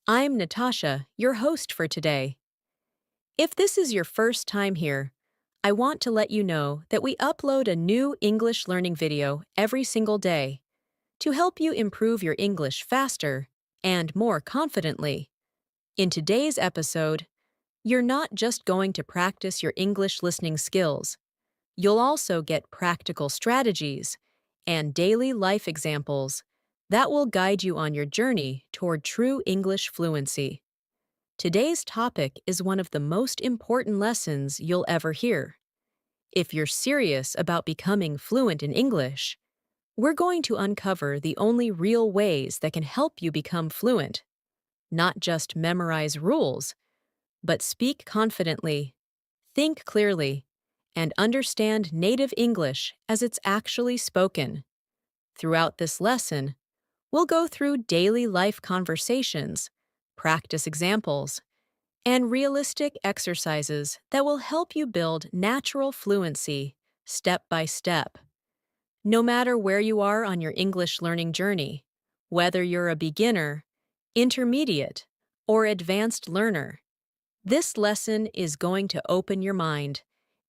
I'm Natasha, your host for today. If this is your first time here, I want to let you know that we upload a new English learning video every single day to help you improve your English faster and more confidently. In today's episode, you're not just going to practice your English listening skills, you'll also get practical strategies and daily life examples that will guide you on your journey toward true English fluency. Today's topic is one of the most important lessons you'll ever hear. If you're serious about becoming fluent in English, we're going to uncover the only real ways that can help you become fluent. Not just memorize rules, but speak confidently, think clearly, and understand native English as it's actually spoken. Throughout this lesson, we'll go through daily life conversations, practice examples, and realistic exercises that will help you build natural fluency step by step. No matter where you are on your English learning journey, whether you're a beginner, intermediate, or advanced learner, this lesson is going to open your mind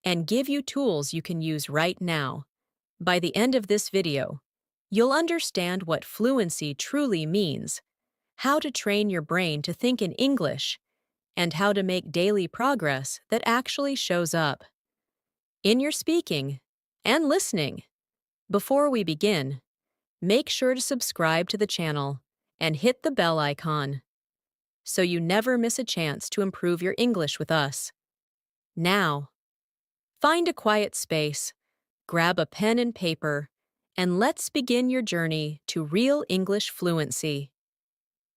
and give you tools you can use right now. By the end of this video, you'll understand what fluency truly means, how to train your brain to think in English, and how to make daily progress that actually shows up in your speaking and listening. Before we begin, make sure to subscribe to the channel and hit the bell icon so you never miss a chance to improve your English with us. Now, find a quiet space, grab a pen and paper, and let's begin your journey to real English fluency.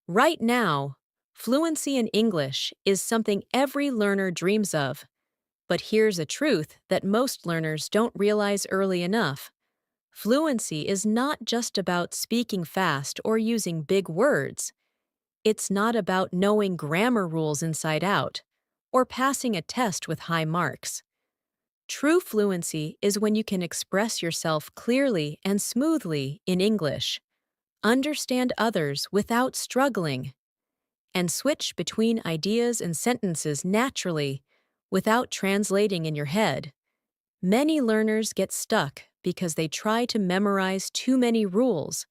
Right now, fluency in English is something every learner dreams of. But here's a truth that most learners don't realize early enough. Fluency is not just about speaking fast or using big words. It's not about knowing grammar rules inside out or passing a test with high marks. True fluency is when you can express yourself clearly and smoothly in English, understand others without struggling, and switch between ideas and sentences naturally without translating in your head. Many learners get stuck because they try to memorize too many rules,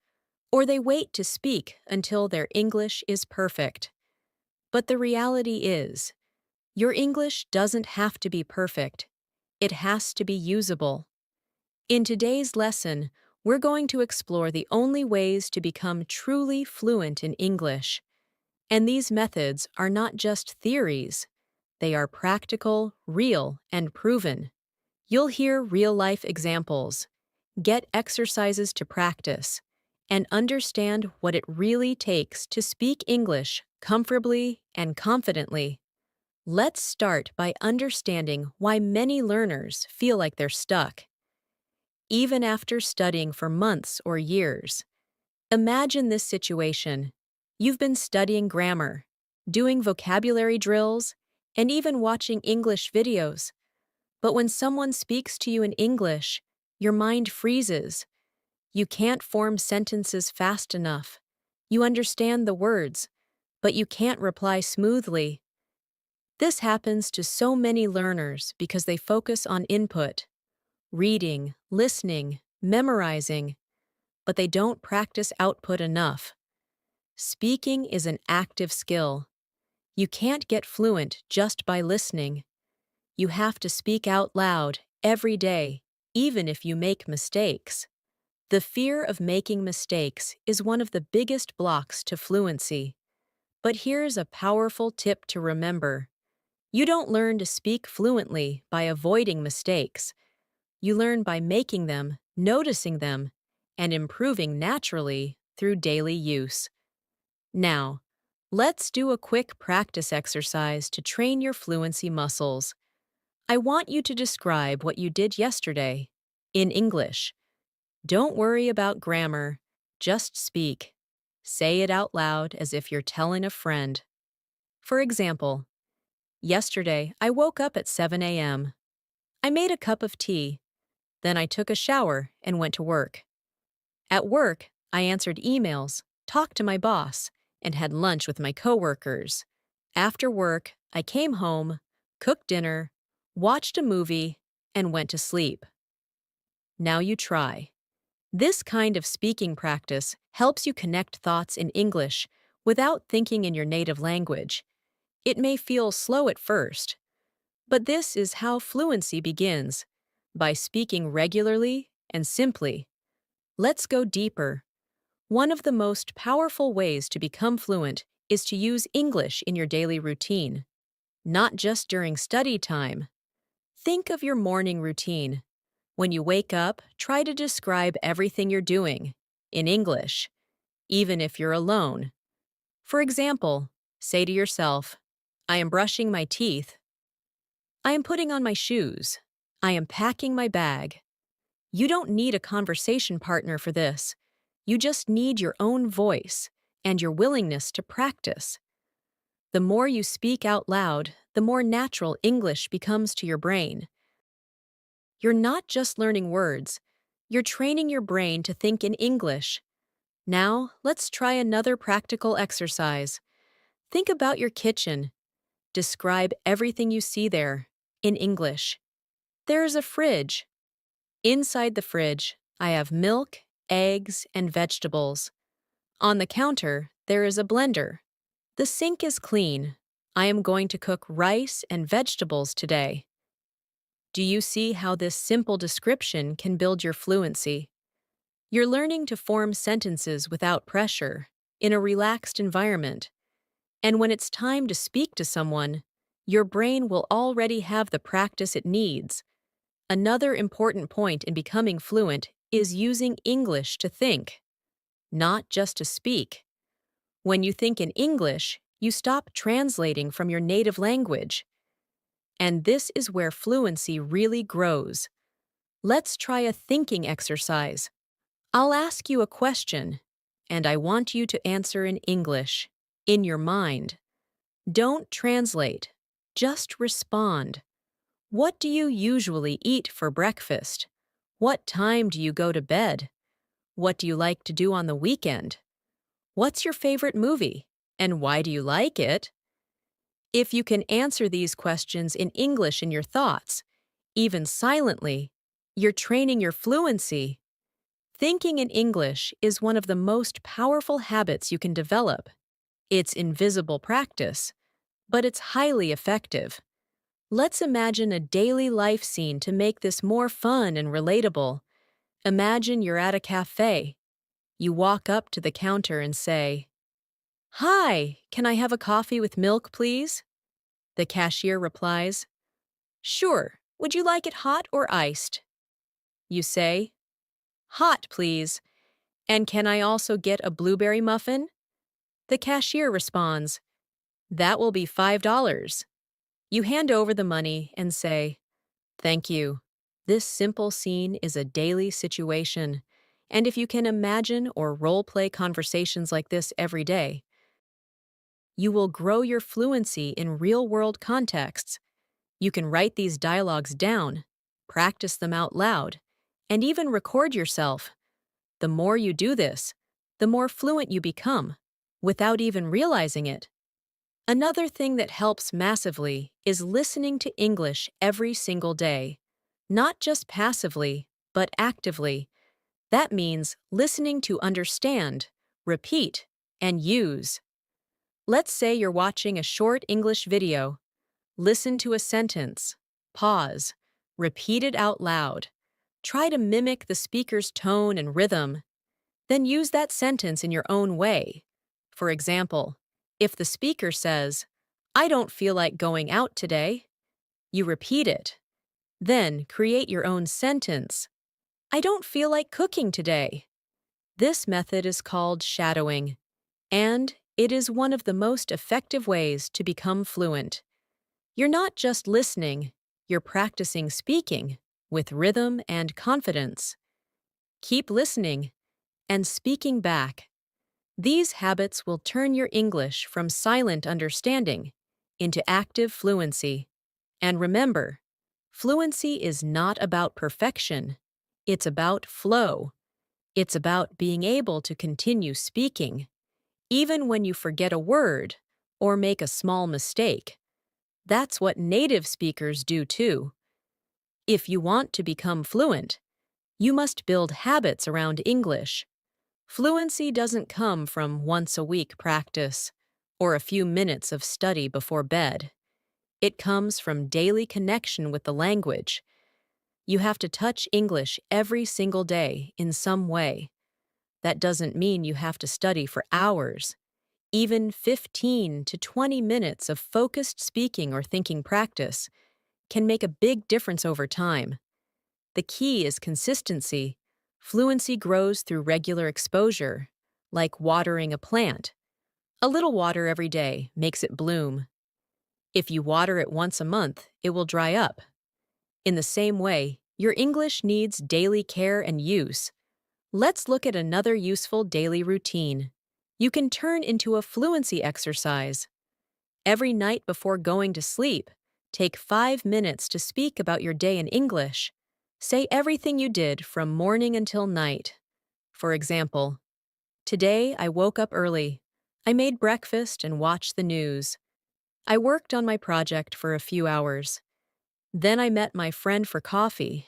or they wait to speak until their English is perfect. But the reality is, your English doesn't have to be perfect. It has to be usable. In today's lesson, we're going to explore the only ways to become truly fluent in English. And these methods are not just theories. They are practical, real, and proven. You'll hear real-life examples, get exercises to practice, and understand what it really takes to speak English comfortably and confidently. Let's start by understanding why many learners feel like they're stuck. Even after studying for months or years, imagine this situation. You've been studying grammar, doing vocabulary drills, and even watching English videos. But when someone speaks to you in English, your mind freezes. You can't form sentences fast enough. You understand the words, but you can't reply smoothly. This happens to so many learners because they focus on input, reading, listening, memorizing, but they don't practice output enough. Speaking is an active skill. You can't get fluent just by listening. You have to speak out loud every day, even if you make mistakes. The fear of making mistakes is one of the biggest blocks to fluency. But here's a powerful tip to remember. You don't learn to speak fluently by avoiding mistakes. You learn by making them, noticing them, and improving naturally through daily use. Now, let's do a quick practice exercise to train your fluency muscles. I want you to describe what you did yesterday in English. Don't worry about grammar, just speak. Say it out loud as if you're telling a friend. For example, yesterday I woke up at 7 a.m. I made a cup of tea. Then I took a shower and went to work. At work, I answered emails, talked to my boss, and had lunch with my coworkers. After work, I came home, cooked dinner, watched a movie, and went to sleep. Now you try. This kind of speaking practice helps you connect thoughts in English without thinking in your native language. It may feel slow at first, but this is how fluency begins, by speaking regularly and simply. Let's go deeper. One of the most powerful ways to become fluent is to use English in your daily routine, not just during study time. Think of your morning routine. When you wake up, try to describe everything you're doing in English, even if you're alone. For example, say to yourself, I am brushing my teeth. I am putting on my shoes. I am packing my bag. You don't need a conversation partner for this. You just need your own voice and your willingness to practice. The more you speak out loud, the more natural English becomes to your brain. You're not just learning words, you're training your brain to think in English. Now, let's try another practical exercise. Think about your kitchen. Describe everything you see there in English. There is a fridge. Inside the fridge, I have milk, eggs, and vegetables. On the counter, there is a blender. The sink is clean. I am going to cook rice and vegetables today. Do you see how this simple description can build your fluency? You're learning to form sentences without pressure, in a relaxed environment. And when it's time to speak to someone, your brain will already have the practice it needs. Another important point in becoming fluent is using English to think, not just to speak. When you think in English, you stop translating from your native language. And this is where fluency really grows. Let's try a thinking exercise. I'll ask you a question, and I want you to answer in English, in your mind. Don't translate, just respond. What do you usually eat for breakfast? What time do you go to bed? What do you like to do on the weekend? What's your favorite movie, and why do you like it? If you can answer these questions in English in your thoughts, even silently, you're training your fluency. Thinking in English is one of the most powerful habits you can develop. It's invisible practice, but it's highly effective. Let's imagine a daily life scene to make this more fun and relatable. Imagine you're at a cafe. You walk up to the counter and say, "Hi, can I have a coffee with milk, please?" The cashier replies, "Sure, would you like it hot or iced?" You say, "Hot, please. And can I also get a blueberry muffin?" The cashier responds, "That will be $5." You hand over the money and say, "Thank you." This simple scene is a daily situation, and if you can imagine or role-play conversations like this every day, you will grow your fluency in real-world contexts. You can write these dialogues down, practice them out loud, and even record yourself. The more you do this, the more fluent you become, without even realizing it. Another thing that helps massively is listening to English every single day. Not just passively, but actively. That means listening to understand, repeat, and use. Let's say you're watching a short English video. Listen to a sentence, pause, repeat it out loud. Try to mimic the speaker's tone and rhythm. Then use that sentence in your own way. For example, if the speaker says, "I don't feel like going out today," you repeat it. Then create your own sentence. "I don't feel like cooking today." This method is called shadowing, and it is one of the most effective ways to become fluent. You're not just listening, you're practicing speaking with rhythm and confidence. Keep listening and speaking back. These habits will turn your English from silent understanding into active fluency. And remember, fluency is not about perfection. It's about flow. It's about being able to continue speaking, even when you forget a word or make a small mistake. That's what native speakers do too. If you want to become fluent, you must build habits around English. Fluency doesn't come from once-a-week practice or a few minutes of study before bed. It comes from daily connection with the language. You have to touch English every single day in some way. That doesn't mean you have to study for hours. Even 15 to 20 minutes of focused speaking or thinking practice can make a big difference over time. The key is consistency. Fluency grows through regular exposure, like watering a plant. A little water every day makes it bloom. If you water it once a month, it will dry up. In the same way, your English needs daily care and use. Let's look at another useful daily routine. You can turn into a fluency exercise. Every night before going to sleep, take 5 minutes to speak about your day in English. Say everything you did from morning until night. For example, today I woke up early. I made breakfast and watched the news. I worked on my project for a few hours. Then I met my friend for coffee.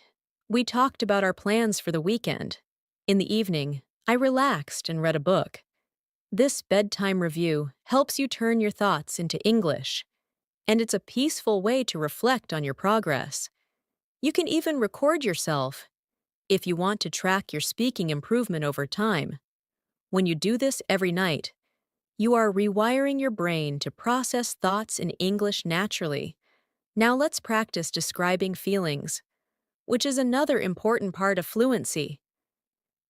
We talked about our plans for the weekend. In the evening, I relaxed and read a book. This bedtime review helps you turn your thoughts into English, and it's a peaceful way to reflect on your progress. You can even record yourself if you want to track your speaking improvement over time. When you do this every night, you are rewiring your brain to process thoughts in English naturally. Now let's practice describing feelings, which is another important part of fluency.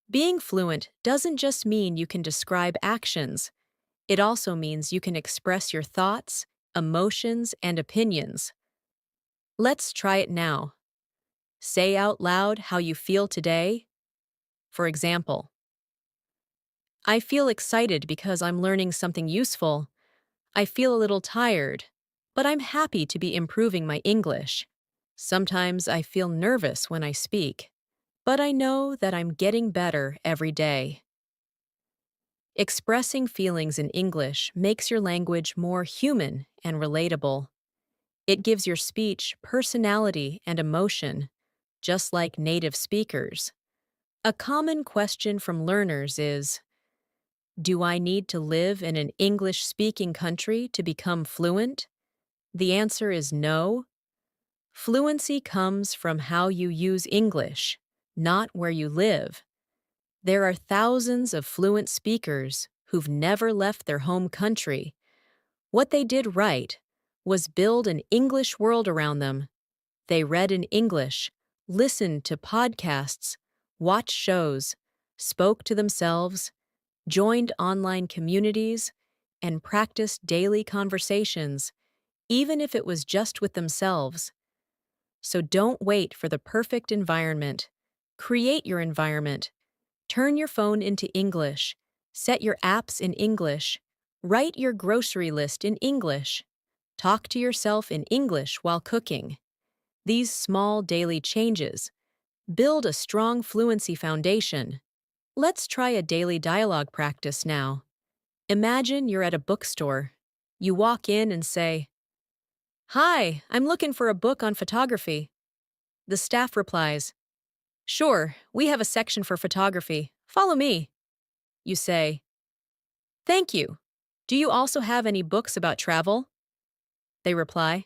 Being fluent doesn't just mean you can describe actions. It also means you can express your thoughts, emotions, and opinions. Let's try it now. Say out loud how you feel today. For example, I feel excited because I'm learning something useful. I feel a little tired, but I'm happy to be improving my English. Sometimes I feel nervous when I speak, but I know that I'm getting better every day. Expressing feelings in English makes your language more human and relatable. It gives your speech personality and emotion, just like native speakers. A common question from learners is, do I need to live in an English-speaking country to become fluent? The answer is no. Fluency comes from how you use English, not where you live. There are thousands of fluent speakers who've never left their home country. What they did right was build an English world around them. They read in English, listened to podcasts, watched shows, spoke to themselves, joined online communities, and practiced daily conversations, even if it was just with themselves. So don't wait for the perfect environment. Create your environment. Turn your phone into English. Set your apps in English. Write your grocery list in English. Talk to yourself in English while cooking. These small daily changes build a strong fluency foundation. Let's try a daily dialogue practice now. Imagine you're at a bookstore. You walk in and say, "Hi, I'm looking for a book on photography." The staff replies, "Sure, we have a section for photography. Follow me." You say, "Thank you. Do you also have any books about travel?" They reply,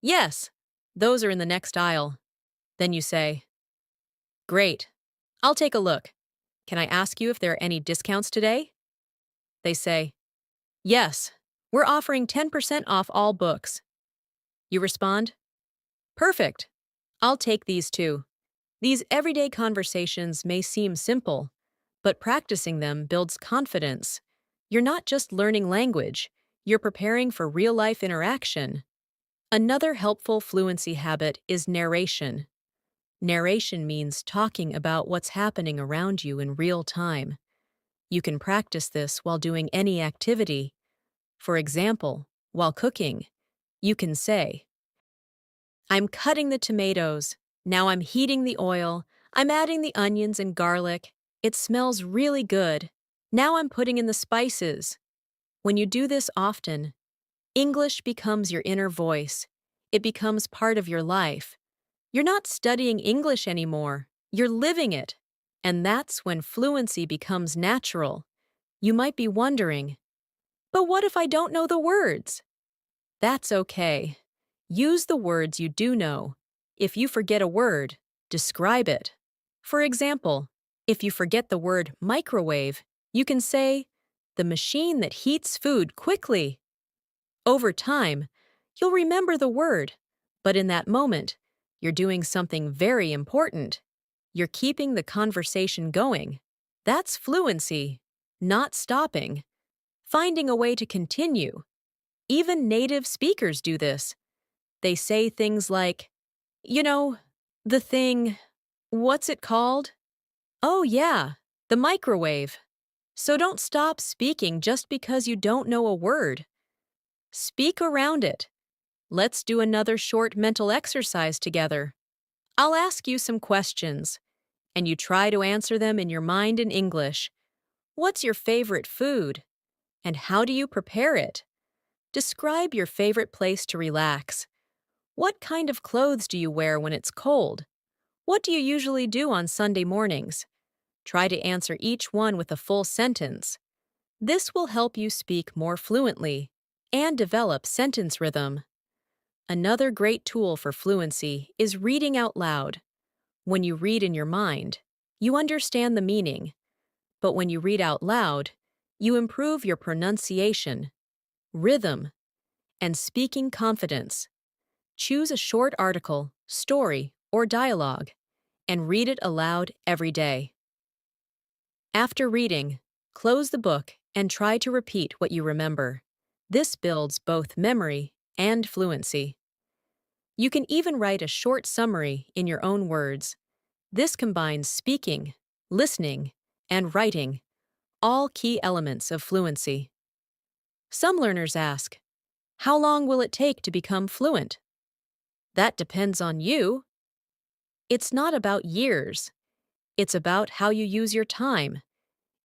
"Yes, those are in the next aisle." Then you say, "Great. I'll take a look. Can I ask you if there are any discounts today?" They say, "Yes, we're offering 10% off all books." You respond, "Perfect. I'll take these too." These everyday conversations may seem simple, but practicing them builds confidence. You're not just learning language, you're preparing for real-life interaction. Another helpful fluency habit is narration. Narration means talking about what's happening around you in real time. You can practice this while doing any activity. For example, while cooking, you can say, "I'm cutting the tomatoes. Now I'm heating the oil. I'm adding the onions and garlic. It smells really good. Now I'm putting in the spices. When you do this often, English becomes your inner voice. It becomes part of your life. You're not studying English anymore. You're living it. And that's when fluency becomes natural. You might be wondering, but what if I don't know the words? That's okay. Use the words you do know. If you forget a word, describe it. For example, if you forget the word microwave, you can say, the machine that heats food quickly. Over time, you'll remember the word, but in that moment, you're doing something very important. You're keeping the conversation going. That's fluency, not stopping. Finding a way to continue. Even native speakers do this. They say things like, you know, the thing, what's it called? Oh, yeah, the microwave. So don't stop speaking just because you don't know a word. Speak around it. Let's do another short mental exercise together. I'll ask you some questions, and you try to answer them in your mind in English. What's your favorite food? And how do you prepare it? Describe your favorite place to relax. What kind of clothes do you wear when it's cold? What do you usually do on Sunday mornings? Try to answer each one with a full sentence. This will help you speak more fluently and develop sentence rhythm. Another great tool for fluency is reading out loud. When you read in your mind, you understand the meaning. But when you read out loud, you improve your pronunciation, rhythm, and speaking confidence. Choose a short article, story, or dialogue, and read it aloud every day. After reading, close the book and try to repeat what you remember. This builds both memory and fluency. You can even write a short summary in your own words. This combines speaking, listening, and writing, all key elements of fluency. Some learners ask, how long will it take to become fluent? That depends on you. It's not about years. It's about how you use your time.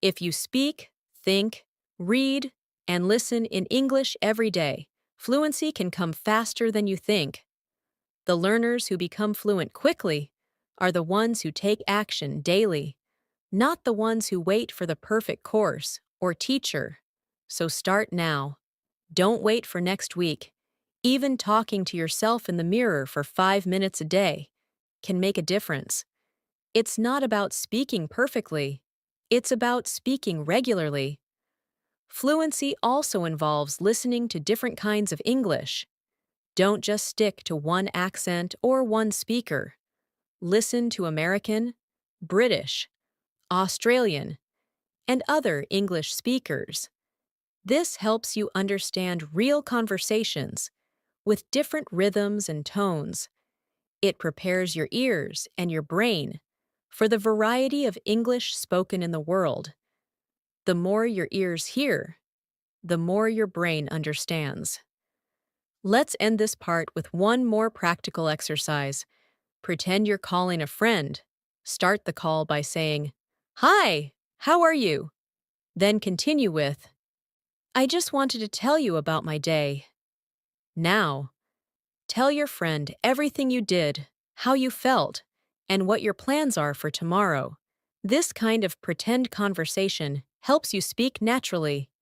If you speak, think, read, and listen in English every day, fluency can come faster than you think. The learners who become fluent quickly are the ones who take action daily, not the ones who wait for the perfect course or teacher. So start now. Don't wait for next week. Even talking to yourself in the mirror for 5 minutes a day can make a difference. It's not about speaking perfectly. It's about speaking regularly. Fluency also involves listening to different kinds of English. Don't just stick to one accent or one speaker. Listen to American, British, Australian, and other English speakers. This helps you understand real conversations with different rhythms and tones. It prepares your ears and your brain for the variety of English spoken in the world. The more your ears hear, the more your brain understands. Let's end this part with one more practical exercise. Pretend you're calling a friend. Start the call by saying, "Hi, how are you?" Then continue with, "I just wanted to tell you about my day." Now, tell your friend everything you did, how you felt, and what your plans are for tomorrow. This kind of pretend conversation helps you speak naturally.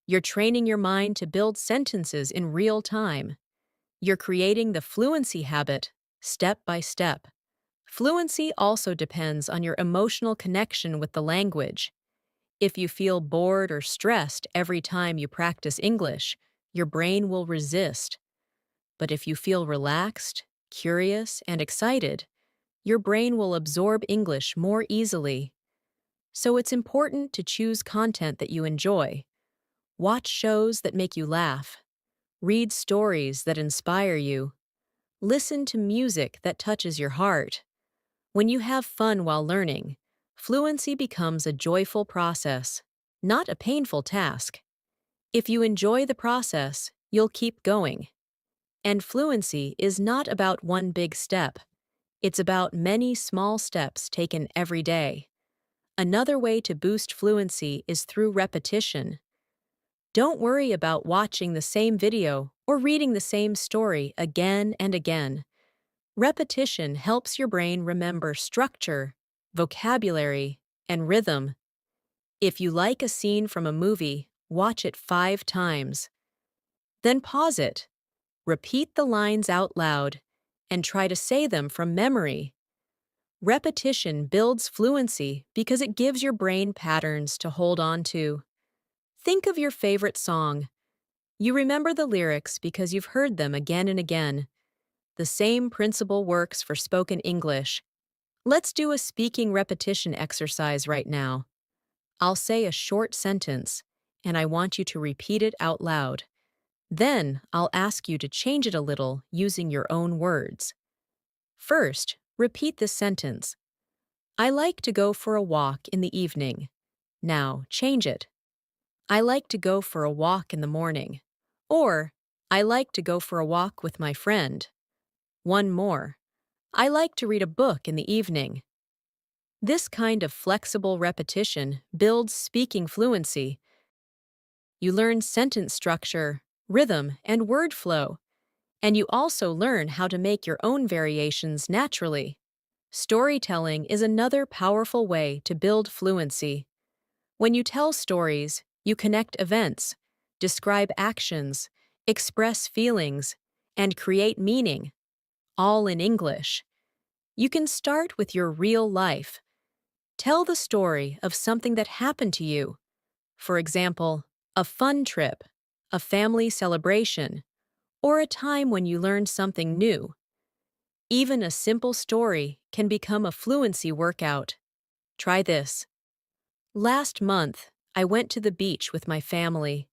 You're training your mind to build sentences in real time. You're creating the fluency habit, step by step. Fluency also depends on your emotional connection with the language. If you feel bored or stressed every time you practice English, your brain will resist. But if you feel relaxed, curious, and excited, your brain will absorb English more easily. So it's important to choose content that you enjoy. Watch shows that make you laugh. Read stories that inspire you. Listen to music that touches your heart. When you have fun while learning, fluency becomes a joyful process, not a painful task. If you enjoy the process, you'll keep going. And fluency is not about one big step. It's about many small steps taken every day. Another way to boost fluency is through repetition. Don't worry about watching the same video or reading the same story again and again. Repetition helps your brain remember structure, vocabulary, and rhythm. If you like a scene from a movie, watch it 5 times. Then pause it, repeat the lines out loud, and try to say them from memory. Repetition builds fluency because it gives your brain patterns to hold on to. Think of your favorite song. You remember the lyrics because you've heard them again and again. The same principle works for spoken English. Let's do a speaking repetition exercise right now. I'll say a short sentence, and I want you to repeat it out loud. Then, I'll ask you to change it a little using your own words. First, repeat this sentence. I like to go for a walk in the evening. Now, change it. I like to go for a walk in the morning. Or, I like to go for a walk with my friend. One more. I like to read a book in the evening. This kind of flexible repetition builds speaking fluency. You learn sentence structure, rhythm, and word flow, and you also learn how to make your own variations naturally. Storytelling is another powerful way to build fluency. When you tell stories, you connect events, describe actions, express feelings, and create meaning, all in English. You can start with your real life. Tell the story of something that happened to you. For example, a fun trip, a family celebration, or a time when you learned something new. Even a simple story can become a fluency workout. Try this. Last month, I went to the beach with my family.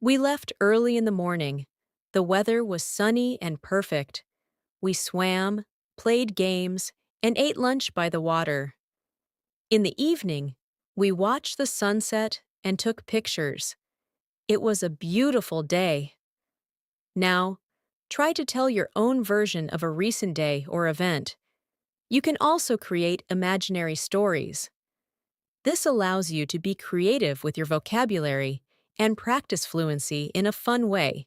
We left early in the morning. The weather was sunny and perfect. We swam, played games, and ate lunch by the water. In the evening, we watched the sunset and took pictures. It was a beautiful day. Now, try to tell your own version of a recent day or event. You can also create imaginary stories. This allows you to be creative with your vocabulary and practice fluency in a fun way.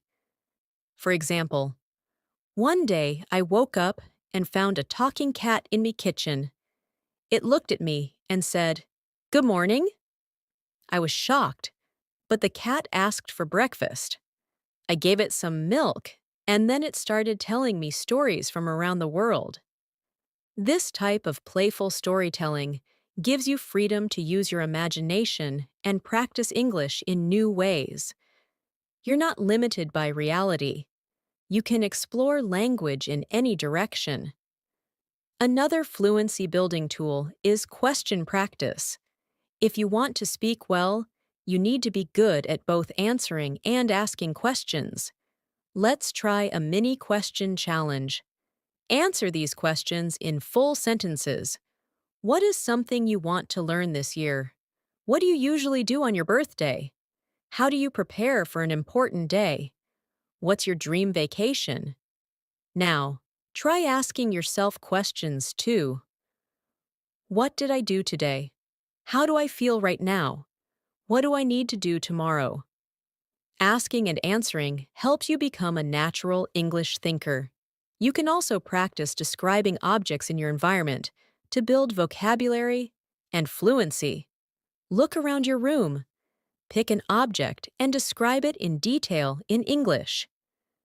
For example, one day I woke up and found a talking cat in my kitchen. It looked at me and said, "Good morning." I was shocked, but the cat asked for breakfast. I gave it some milk, and then it started telling me stories from around the world. This type of playful storytelling gives you freedom to use your imagination and practice English in new ways. You're not limited by reality. You can explore language in any direction. Another fluency building tool is question practice. If you want to speak well, you need to be good at both answering and asking questions. Let's try a mini question challenge. Answer these questions in full sentences. What is something you want to learn this year? What do you usually do on your birthday? How do you prepare for an important day? What's your dream vacation? Now, try asking yourself questions too. What did I do today? How do I feel right now? What do I need to do tomorrow? Asking and answering helps you become a natural English thinker. You can also practice describing objects in your environment to build vocabulary and fluency. Look around your room. Pick an object and describe it in detail in English.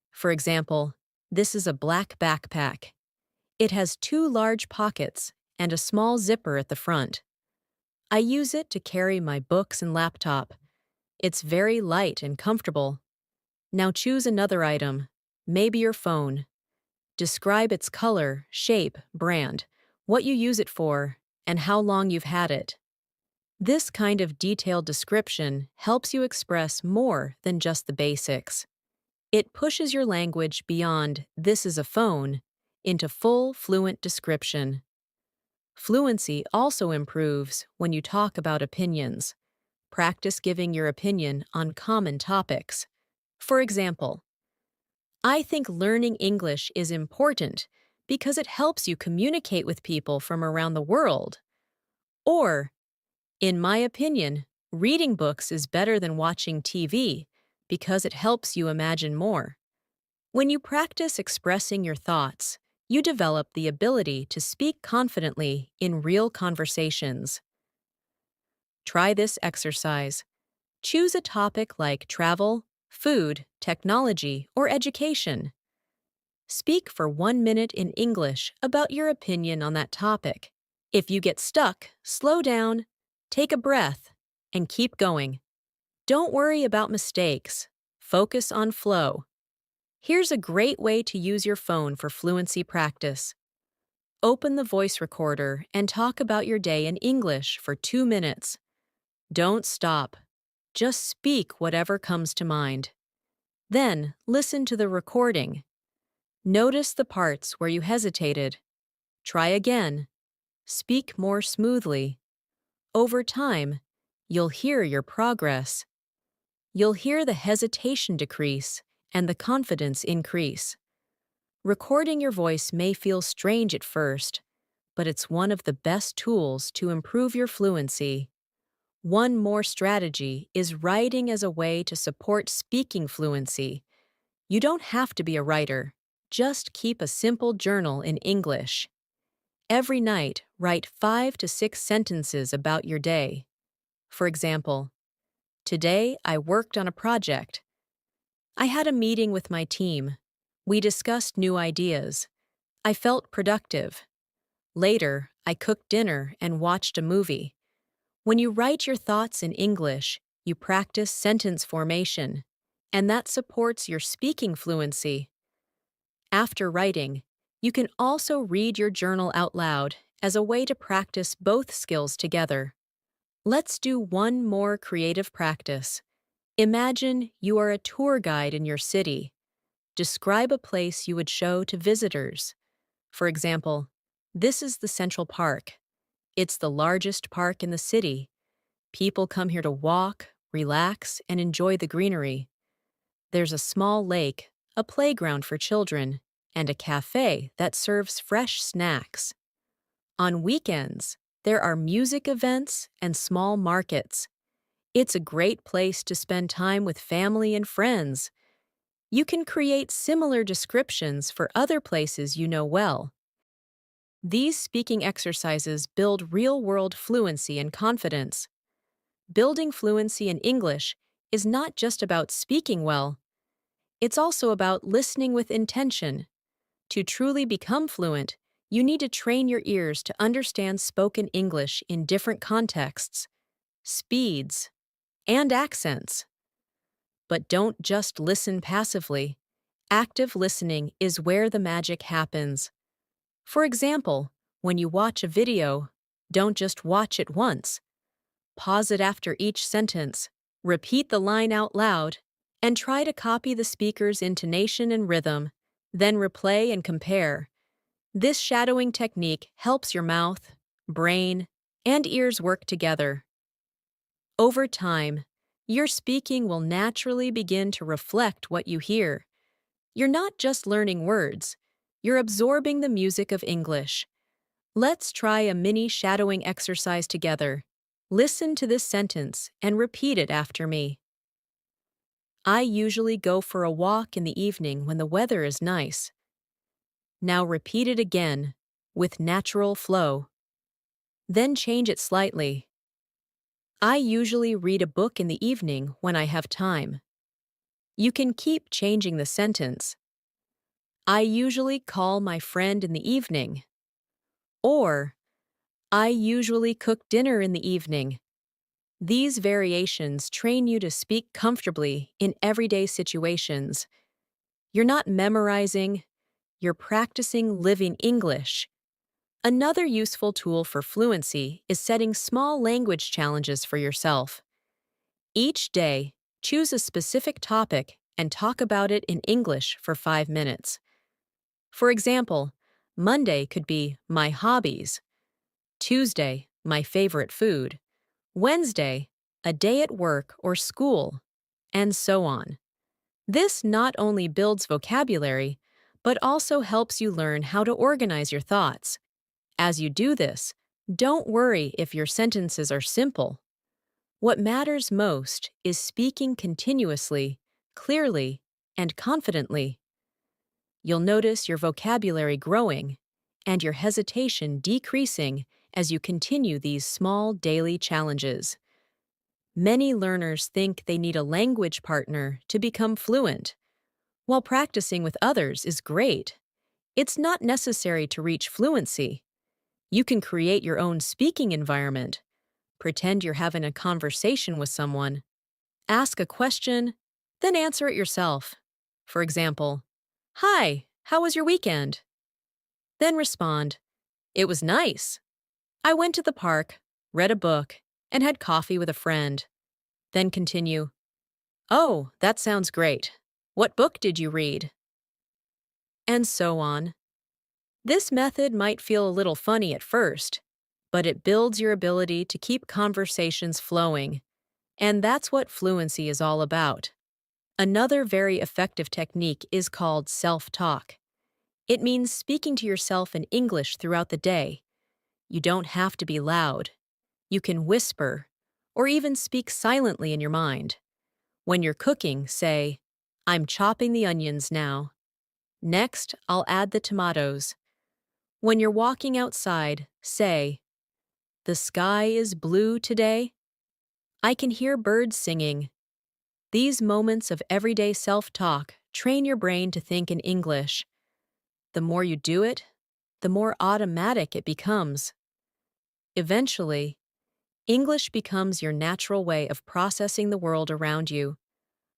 For example, this is a black backpack. It has 2 large pockets and a small zipper at the front. I use it to carry my books and laptop. It's very light and comfortable. Now choose another item, maybe your phone. Describe its color, shape, brand, what you use it for, and how long you've had it. This kind of detailed description helps you express more than just the basics. It pushes your language beyond "this is a phone" into full, fluent description. Fluency also improves when you talk about opinions. Practice giving your opinion on common topics. For example, I think learning English is important because it helps you communicate with people from around the world. Or, In my opinion, reading books is better than watching TV because it helps you imagine more. When you practice expressing your thoughts, you develop the ability to speak confidently in real conversations. Try this exercise. Choose a topic like travel, food, technology, or education. Speak for 1 minute in English about your opinion on that topic. If you get stuck, slow down, take a breath, and keep going. Don't worry about mistakes. Focus on flow. Here's a great way to use your phone for fluency practice. Open the voice recorder and talk about your day in English for 2 minutes. Don't stop. Just speak whatever comes to mind. Then, listen to the recording. Notice the parts where you hesitated. Try again. Speak more smoothly. Over time, you'll hear your progress. You'll hear the hesitation decrease and the confidence increase. Recording your voice may feel strange at first, but it's one of the best tools to improve your fluency. One more strategy is writing as a way to support speaking fluency. You don't have to be a writer. Just keep a simple journal in English. Every night, write 5 to 6 sentences about your day. For example, today I worked on a project. I had a meeting with my team. We discussed new ideas. I felt productive. Later, I cooked dinner and watched a movie. When you write your thoughts in English, you practice sentence formation, and that supports your speaking fluency. After writing, you can also read your journal out loud as a way to practice both skills together. Let's do one more creative practice. Imagine you are a tour guide in your city. Describe a place you would show to visitors. For example, this is the Central Park. It's the largest park in the city. People come here to walk, relax, and enjoy the greenery. There's a small lake, a playground for children, and a cafe that serves fresh snacks. On weekends, there are music events and small markets. It's a great place to spend time with family and friends. You can create similar descriptions for other places you know well. These speaking exercises build real-world fluency and confidence. Building fluency in English is not just about speaking well. It's also about listening with intention. To truly become fluent, you need to train your ears to understand spoken English in different contexts, speeds, and accents. But don't just listen passively. Active listening is where the magic happens. For example, when you watch a video, don't just watch it once. Pause it after each sentence, repeat the line out loud, and try to copy the speaker's intonation and rhythm, then replay and compare. This shadowing technique helps your mouth, brain, and ears work together. Over time, your speaking will naturally begin to reflect what you hear. You're not just learning words, you're absorbing the music of English. Let's try a mini shadowing exercise together. Listen to this sentence and repeat it after me. I usually go for a walk in the evening when the weather is nice. Now repeat it again, with natural flow. Then change it slightly. I usually read a book in the evening when I have time. You can keep changing the sentence. I usually call my friend in the evening. Or, I usually cook dinner in the evening. These variations train you to speak comfortably in everyday situations. You're not memorizing, you're practicing living English. Another useful tool for fluency is setting small language challenges for yourself. Each day, choose a specific topic and talk about it in English for 5 minutes. For example, Monday could be my hobbies, Tuesday, my favorite food, Wednesday, a day at work or school, and so on. This not only builds vocabulary, but also helps you learn how to organize your thoughts. As you do this, Don't worry if your sentences are simple. What matters most is speaking continuously, clearly, and confidently. You'll notice your vocabulary growing and your hesitation decreasing as you continue these small daily challenges. Many learners think they need a language partner to become fluent. While practicing with others is great, it's not necessary to reach fluency. You can create your own speaking environment. Pretend you're having a conversation with someone. Ask a question, then answer it yourself. For example, "Hi, how was your weekend?" Then respond, "It was nice. I went to the park, read a book, and had coffee with a friend." Then continue, "Oh, that sounds great. What book did you read?" And so on. This method might feel a little funny at first, but it builds your ability to keep conversations flowing. And that's what fluency is all about. Another very effective technique is called self-talk. It means speaking to yourself in English throughout the day. You don't have to be loud. You can whisper, or even speak silently in your mind. When you're cooking, say, "I'm chopping the onions now. Next, I'll add the tomatoes." When you're walking outside, say, "The sky is blue today. I can hear birds singing." These moments of everyday self-talk train your brain to think in English. The more you do it, the more automatic it becomes. Eventually, English becomes your natural way of processing the world around you.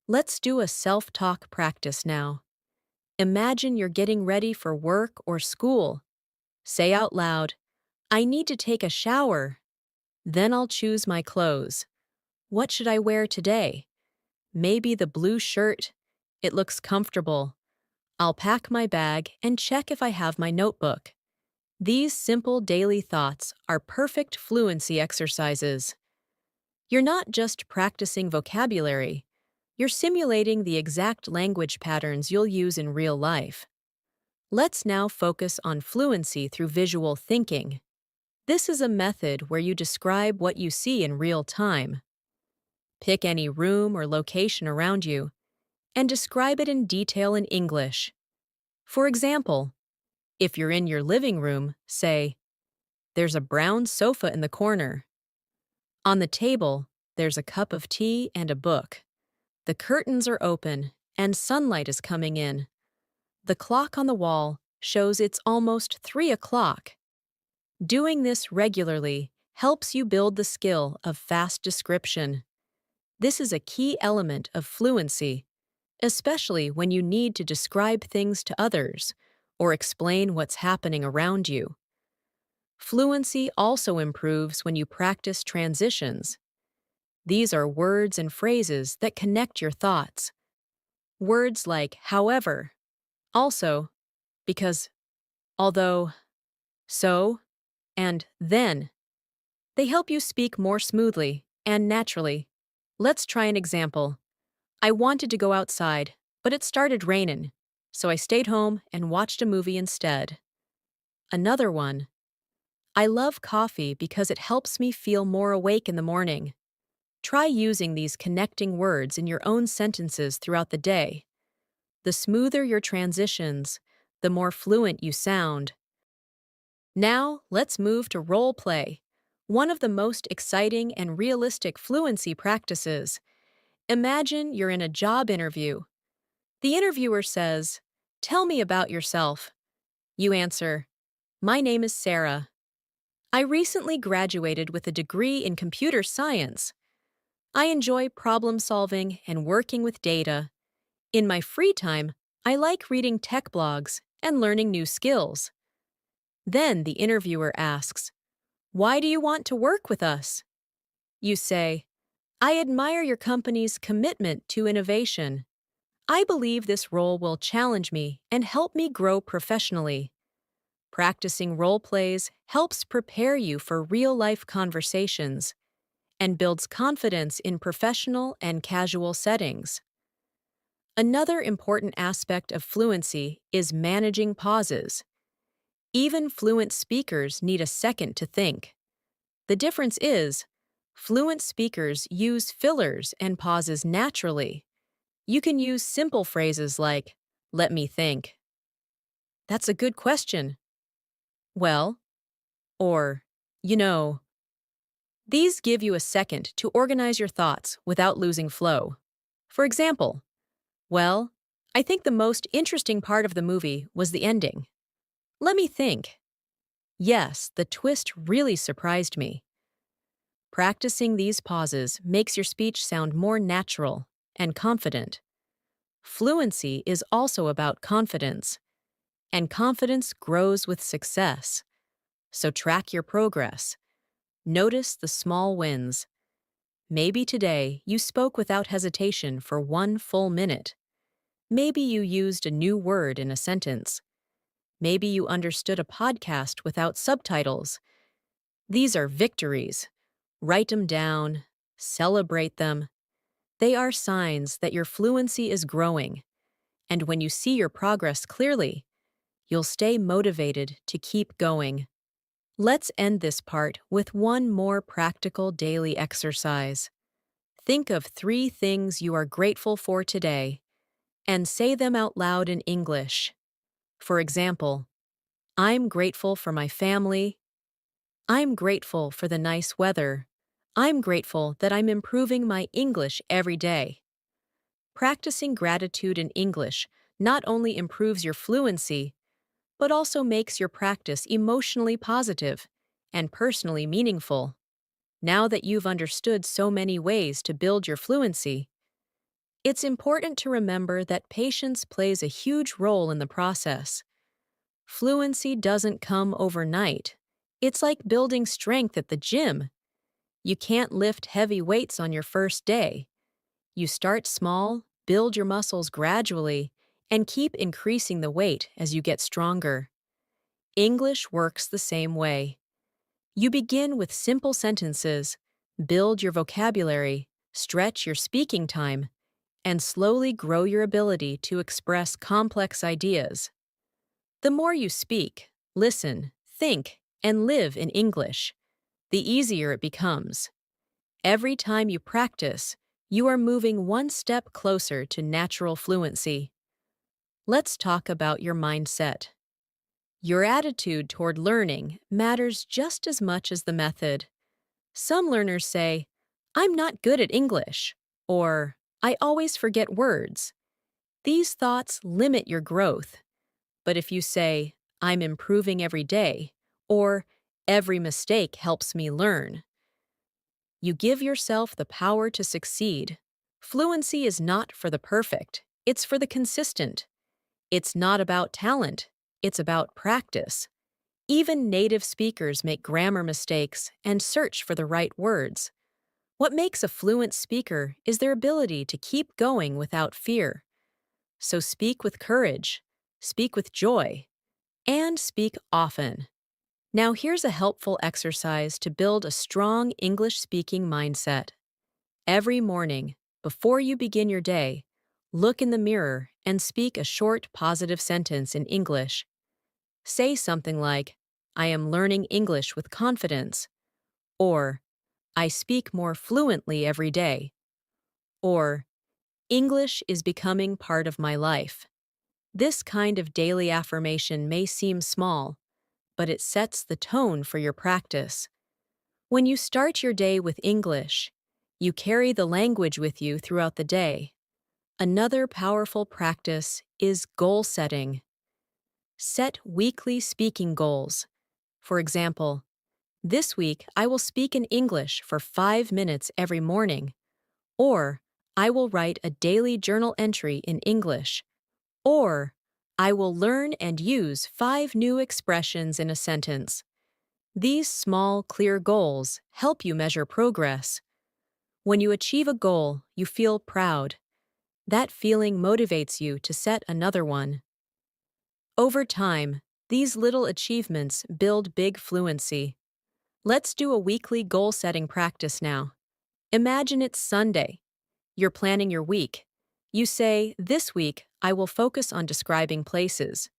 Let's do a self-talk practice now. Imagine you're getting ready for work or school. Say out loud, "I need to take a shower. Then I'll choose my clothes. What should I wear today? Maybe the blue shirt. It looks comfortable. I'll pack my bag and check if I have my notebook." These simple daily thoughts are perfect fluency exercises. You're not just practicing vocabulary, you're simulating the exact language patterns you'll use in real life. Let's now focus on fluency through visual thinking. This is a method where you describe what you see in real time. Pick any room or location around you and describe it in detail in English. For example, if you're in your living room, say, "There's a brown sofa in the corner. On the table, there's a cup of tea and a book. The curtains are open and sunlight is coming in. The clock on the wall shows it's almost 3 o'clock." Doing this regularly helps you build the skill of fast description. This is a key element of fluency, especially when you need to describe things to others or explain what's happening around you. Fluency also improves when you practice transitions. These are words and phrases that connect your thoughts. Words like however, also, because, although, so, and then. They help you speak more smoothly and naturally. Let's try an example. "I wanted to go outside, but it started raining, so I stayed home and watched a movie instead." Another one. "I love coffee because it helps me feel more awake in the morning." Try using these connecting words in your own sentences throughout the day. The smoother your transitions, the more fluent you sound. Now, let's move to role play, one of the most exciting and realistic fluency practices. Imagine you're in a job interview. The interviewer says, "Tell me about yourself." You answer, "My name is Sarah. I recently graduated with a degree in computer science. I enjoy problem solving and working with data. In my free time, I like reading tech blogs and learning new skills." Then the interviewer asks, "Why do you want to work with us?" You say, "I admire your company's commitment to innovation. I believe this role will challenge me and help me grow professionally." Practicing role plays helps prepare you for real-life conversations and builds confidence in professional and casual settings. Another important aspect of fluency is managing pauses. Even fluent speakers need a second to think. The difference is, fluent speakers use fillers and pauses naturally. You can use simple phrases like, let me think. That's a good question. Well, or, you know. These give you a second to organize your thoughts without losing flow. For example, well, I think the most interesting part of the movie was the ending. Let me think. Yes, the twist really surprised me. Practicing these pauses makes your speech sound more natural and confident. Fluency is also about confidence, and confidence grows with success. So track your progress. Notice the small wins. Maybe today you spoke without hesitation for 1 full minute. Maybe you used a new word in a sentence. Maybe you understood a podcast without subtitles. These are victories. Write them down, celebrate them. They are signs that your fluency is growing. And when you see your progress clearly, you'll stay motivated to keep going. Let's end this part with one more practical daily exercise. Think of 3 things you are grateful for today and say them out loud in English. For example, I'm grateful for my family. I'm grateful for the nice weather. I'm grateful that I'm improving my English every day. Practicing gratitude in English not only improves your fluency, but also makes your practice emotionally positive and personally meaningful. Now that you've understood so many ways to build your fluency, it's important to remember that patience plays a huge role in the process. Fluency doesn't come overnight. It's like building strength at the gym. You can't lift heavy weights on your first day. You start small, build your muscles gradually, and keep increasing the weight as you get stronger. English works the same way. You begin with simple sentences, build your vocabulary, stretch your speaking time, and slowly grow your ability to express complex ideas. The more you speak, listen, think, and live in English, the easier it becomes. Every time you practice, you are moving one step closer to natural fluency. Let's talk about your mindset. Your attitude toward learning matters just as much as the method. Some learners say, I'm not good at English, or I always forget words. These thoughts limit your growth. But if you say, I'm improving every day, or every mistake helps me learn, you give yourself the power to succeed. Fluency is not for the perfect, it's for the consistent. It's not about talent, it's about practice. Even native speakers make grammar mistakes and search for the right words. What makes a fluent speaker is their ability to keep going without fear. So speak with courage, speak with joy, and speak often. Now here's a helpful exercise to build a strong English-speaking mindset. Every morning, before you begin your day, look in the mirror and speak a short positive sentence in English. Say something like, I am learning English with confidence, or I speak more fluently every day, or English is becoming part of my life. This kind of daily affirmation may seem small, but it sets the tone for your practice. When you start your day with English, you carry the language with you throughout the day. Another powerful practice is goal setting. Set weekly speaking goals. For example, this week I will speak in English for 5 minutes every morning, or I will write a daily journal entry in English, or I will learn and use 5 new expressions in a sentence. These small, clear goals help you measure progress. When you achieve a goal, you feel proud. That feeling motivates you to set another one. Over time, these little achievements build big fluency. Let's do a weekly goal-setting practice now. Imagine it's Sunday. You're planning your week. You say, this week, I will focus on describing places.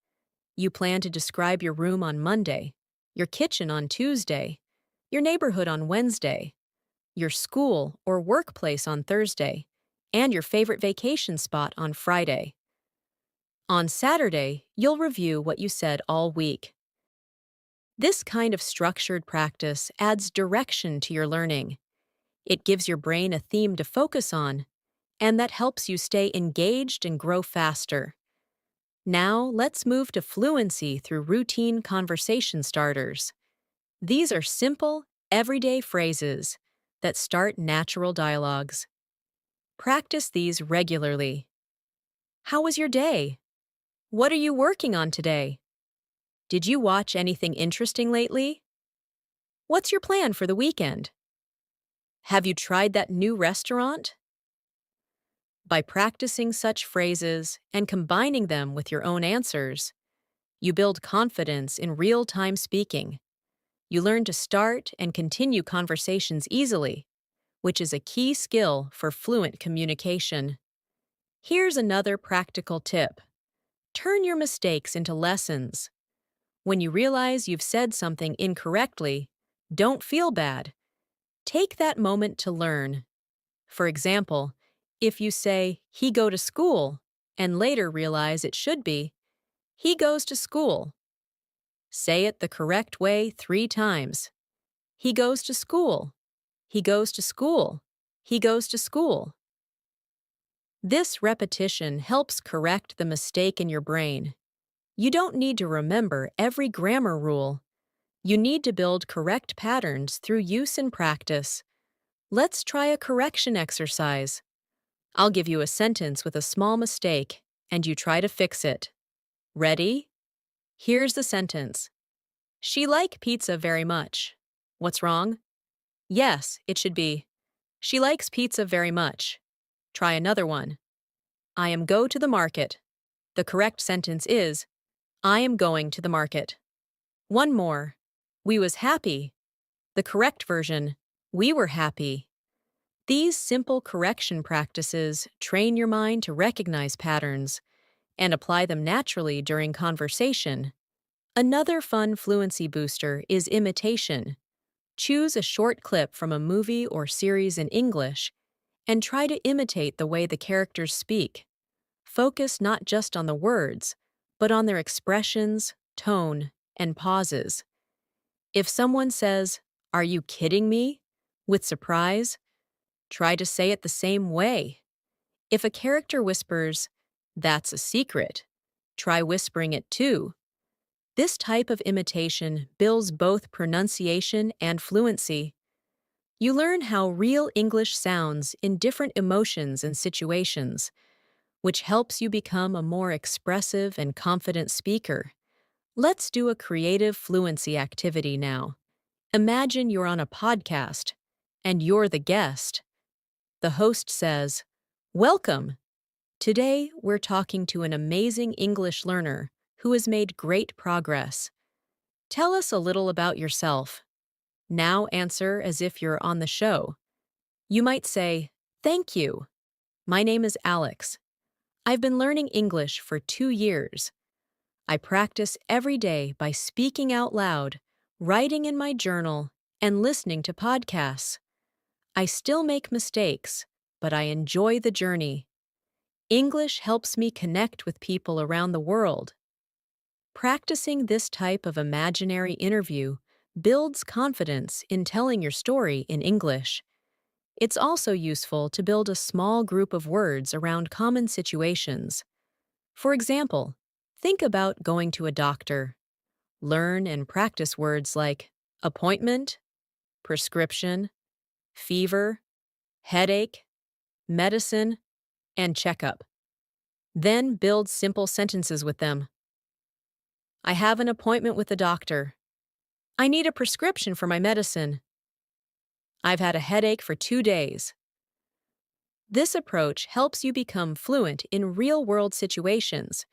You plan to describe your room on Monday, your kitchen on Tuesday, your neighborhood on Wednesday, your school or workplace on Thursday, and your favorite vacation spot on Friday. On Saturday, you'll review what you said all week. This kind of structured practice adds direction to your learning. It gives your brain a theme to focus on, and that helps you stay engaged and grow faster. Now, let's move to fluency through routine conversation starters. These are simple, everyday phrases that start natural dialogues. Practice these regularly. How was your day? What are you working on today? Did you watch anything interesting lately? What's your plan for the weekend? Have you tried that new restaurant? By practicing such phrases and combining them with your own answers, you build confidence in real-time speaking. You learn to start and continue conversations easily, which is a key skill for fluent communication. Here's another practical tip. Turn your mistakes into lessons. When you realize you've said something incorrectly, don't feel bad. Take that moment to learn. For example, if you say, he go to school, and later realize it should be, he goes to school. Say it the correct way 3 times. He goes to school. He goes to school. He goes to school. This repetition helps correct the mistake in your brain. You don't need to remember every grammar rule. You need to build correct patterns through use and practice. Let's try a correction exercise. I'll give you a sentence with a small mistake, and you try to fix it. Ready? Here's the sentence. She like pizza very much. What's wrong? Yes, it should be. She likes pizza very much. Try another one. I am go to the market. The correct sentence is, I am going to the market. One more. We was happy. The correct version, we were happy. These simple correction practices train your mind to recognize patterns and apply them naturally during conversation. Another fun fluency booster is imitation. Choose a short clip from a movie or series in English and try to imitate the way the characters speak. Focus not just on the words, but on their expressions, tone, and pauses. If someone says, "Are you kidding me?" with surprise, try to say it the same way. If a character whispers, "That's a secret," try whispering it too. This type of imitation builds both pronunciation and fluency. You learn how real English sounds in different emotions and situations, which helps you become a more expressive and confident speaker. Let's do a creative fluency activity now. Imagine you're on a podcast, and you're the guest. The host says, "Welcome! Today, we're talking to an amazing English learner who has made great progress. Tell us a little about yourself." Now answer as if you're on the show. You might say, "Thank you. My name is Alex. I've been learning English for 2 years. I practice every day by speaking out loud, writing in my journal, and listening to podcasts. I still make mistakes, but I enjoy the journey. English helps me connect with people around the world." Practicing this type of imaginary interview builds confidence in telling your story in English. It's also useful to build a small group of words around common situations. For example, think about going to a doctor. Learn and practice words like appointment, prescription, fever, headache, medicine, and checkup. Then build simple sentences with them. I have an appointment with the doctor. I need a prescription for my medicine. I've had a headache for 2 days. This approach helps you become fluent in real-world situations.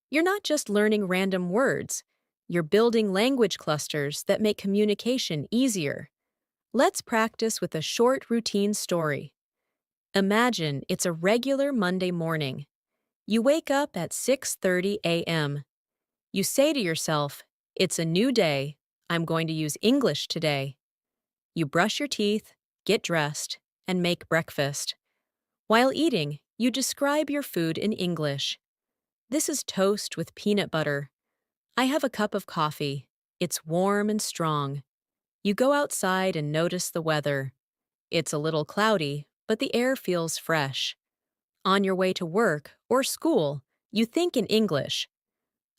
You're not just learning random words, you're building language clusters that make communication easier. Let's practice with a short routine story. Imagine it's a regular Monday morning. You wake up at 6:30 a.m. You say to yourself, "It's a new day. I'm going to use English today." You brush your teeth, get dressed, and make breakfast. While eating, you describe your food in English. This is toast with peanut butter. I have a cup of coffee. It's warm and strong. You go outside and notice the weather. It's a little cloudy, but the air feels fresh. On your way to work or school, you think in English.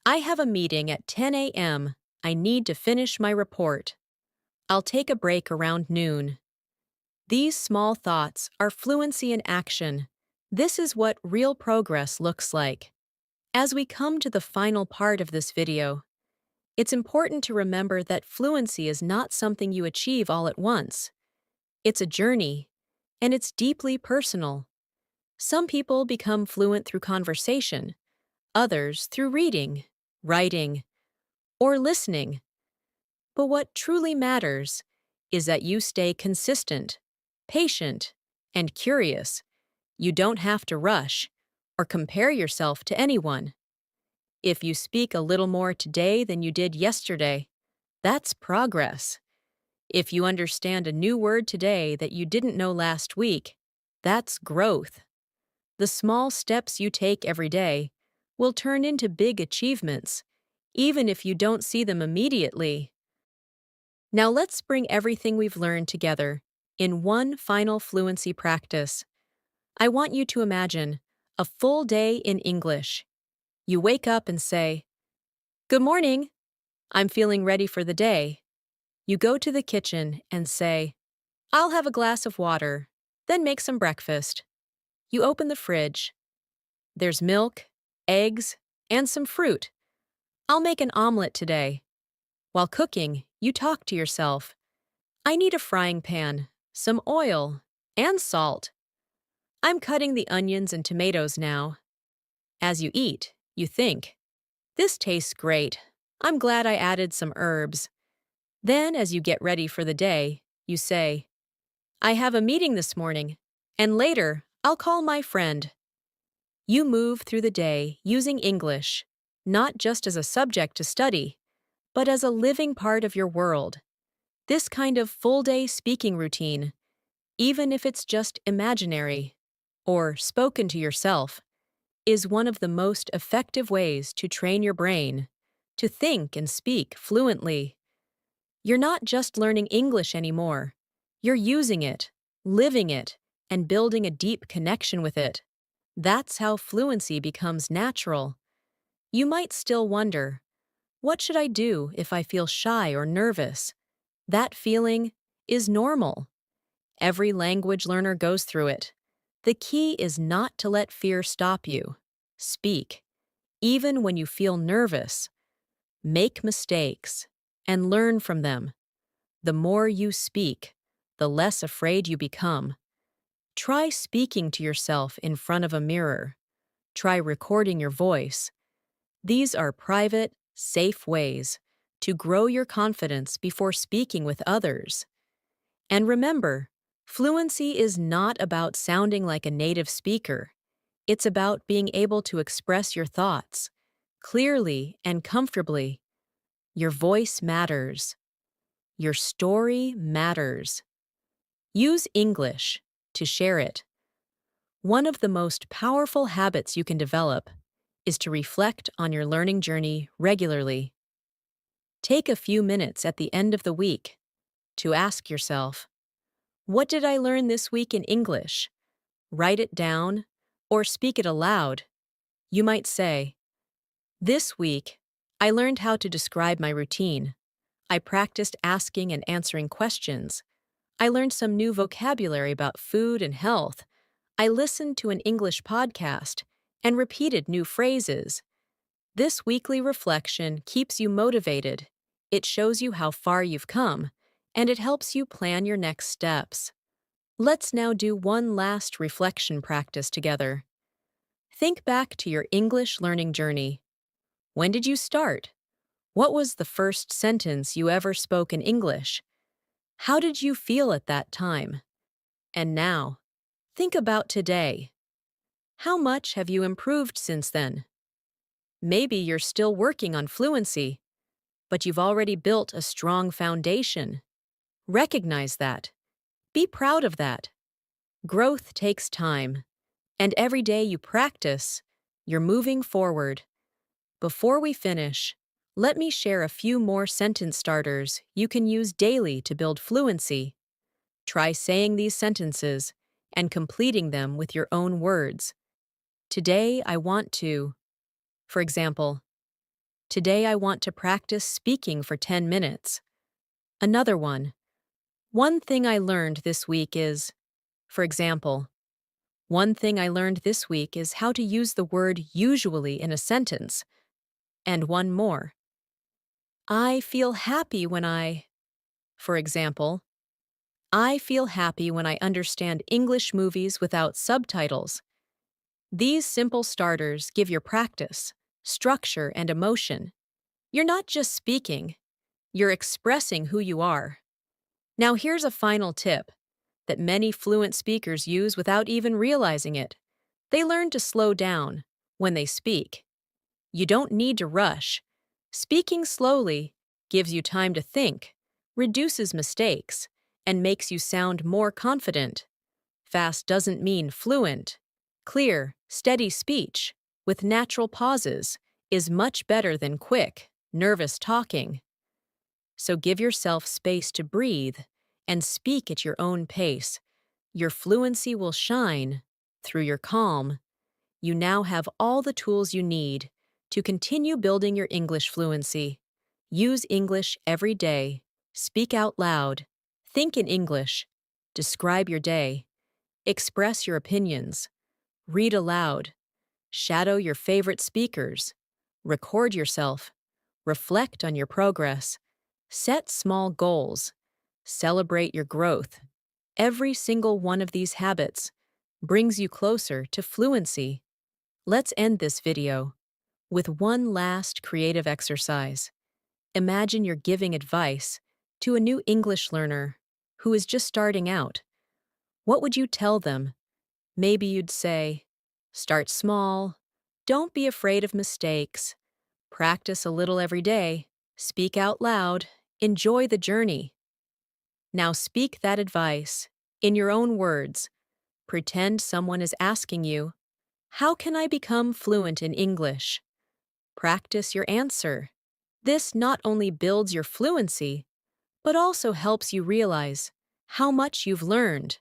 I have a meeting at 10 a.m. I need to finish my report. I'll take a break around noon. These small thoughts are fluency in action. This is what real progress looks like. As we come to the final part of this video, it's important to remember that fluency is not something you achieve all at once. It's a journey, and it's deeply personal. Some people become fluent through conversation, others through reading, writing, or listening. But what truly matters is that you stay consistent, patient, and curious. You don't have to rush or compare yourself to anyone. If you speak a little more today than you did yesterday, that's progress. If you understand a new word today that you didn't know last week, that's growth. The small steps you take every day will turn into big achievements, even if you don't see them immediately. Now let's bring everything we've learned together in one final fluency practice. I want you to imagine a full day in English. You wake up and say, "Good morning. I'm feeling ready for the day." You go to the kitchen and say, "I'll have a glass of water, then make some breakfast." You open the fridge. There's milk, eggs, and some fruit. "I'll make an omelet today." While cooking, you talk to yourself. "I need a frying pan, some oil, and salt. I'm cutting the onions and tomatoes now." As you eat, you think, "This tastes great. I'm glad I added some herbs." Then, as you get ready for the day, you say, "I have a meeting this morning, and later I'll call my friend." You move through the day using English, not just as a subject to study, but as a living part of your world. This kind of full-day speaking routine, even if it's just imaginary or spoken to yourself, is one of the most effective ways to train your brain to think and speak fluently. You're not just learning English anymore. You're using it, living it, and building a deep connection with it. That's how fluency becomes natural. You might still wonder, what should I do if I feel shy or nervous? That feeling is normal. Every language learner goes through it. The key is not to let fear stop you. Speak, even when you feel nervous. Make mistakes and learn from them. The more you speak, the less afraid you become. Try speaking to yourself in front of a mirror. Try recording your voice. These are private, safe ways to grow your confidence before speaking with others. And remember, fluency is not about sounding like a native speaker. It's about being able to express your thoughts clearly and comfortably. Your voice matters. Your story matters. Use English to share it. One of the most powerful habits you can develop is to reflect on your learning journey regularly. Take a few minutes at the end of the week to ask yourself, what did I learn this week in English? Write it down or speak it aloud. You might say, this week, I learned how to describe my routine. I practiced asking and answering questions. I learned some new vocabulary about food and health. I listened to an English podcast and repeated new phrases. This weekly reflection keeps you motivated. It shows you how far you've come, and it helps you plan your next steps. Let's now do one last reflection practice together. Think back to your English learning journey. When did you start? What was the first sentence you ever spoke in English? How did you feel at that time? And now, think about today. How much have you improved since then? Maybe you're still working on fluency, but you've already built a strong foundation. Recognize that. Be proud of that. Growth takes time, and every day you practice, you're moving forward. Before we finish, let me share a few more sentence starters you can use daily to build fluency. Try saying these sentences and completing them with your own words. Today I want to, for example, today I want to practice speaking for 10 minutes. Another one, one thing I learned this week is, for example, one thing I learned this week is how to use the word usually in a sentence. And one more. I feel happy when for example, I feel happy when I understand English movies without subtitles. These simple starters give your practice, structure, and emotion. You're not just speaking, you're expressing who you are. Now here's a final tip that many fluent speakers use without even realizing it. They learn to slow down when they speak. You don't need to rush. Speaking slowly gives you time to think, reduces mistakes, and makes you sound more confident. Fast doesn't mean fluent. Clear, steady speech, with natural pauses, is much better than quick, nervous talking. So give yourself space to breathe and speak at your own pace. Your fluency will shine through your calm. You now have all the tools you need to continue building your English fluency. Use English every day. Speak out loud. Think in English. Describe your day. Express your opinions. Read aloud. Shadow your favorite speakers. Record yourself. Reflect on your progress. Set small goals. Celebrate your growth. Every single one of these habits brings you closer to fluency. Let's end this video with one last creative exercise. Imagine you're giving advice to a new English learner who is just starting out. What would you tell them? Maybe you'd say, start small, don't be afraid of mistakes, practice a little every day, speak out loud, enjoy the journey. Now speak that advice in your own words. Pretend someone is asking you, how can I become fluent in English? Practice your answer. This not only builds your fluency, but also helps you realize how much you've learned.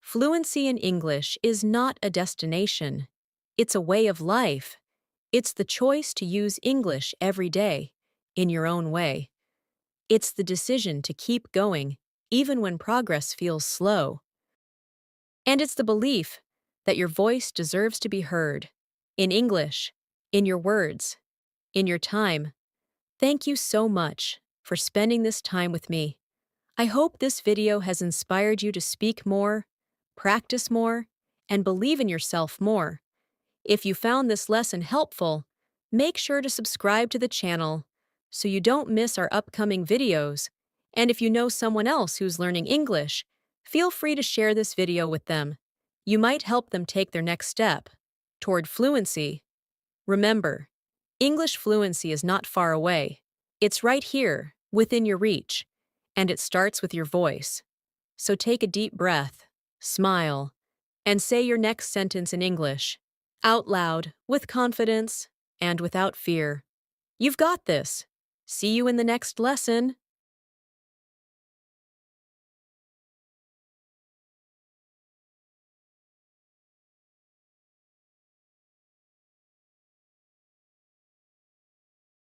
Fluency in English is not a destination. It's a way of life. It's the choice to use English every day, in your own way. It's the decision to keep going, even when progress feels slow. And it's the belief that your voice deserves to be heard, in English, in your words, in your time. Thank you so much for spending this time with me. I hope this video has inspired you to speak more, practice more, and believe in yourself more. If you found this lesson helpful, make sure to subscribe to the channel so you don't miss our upcoming videos. And if you know someone else who's learning English, feel free to share this video with them. You might help them take their next step toward fluency. Remember, English fluency is not far away. It's right here, within your reach, and it starts with your voice. So take a deep breath, smile, and say your next sentence in English, out loud, with confidence, and without fear. You've got this. See you in the next lesson.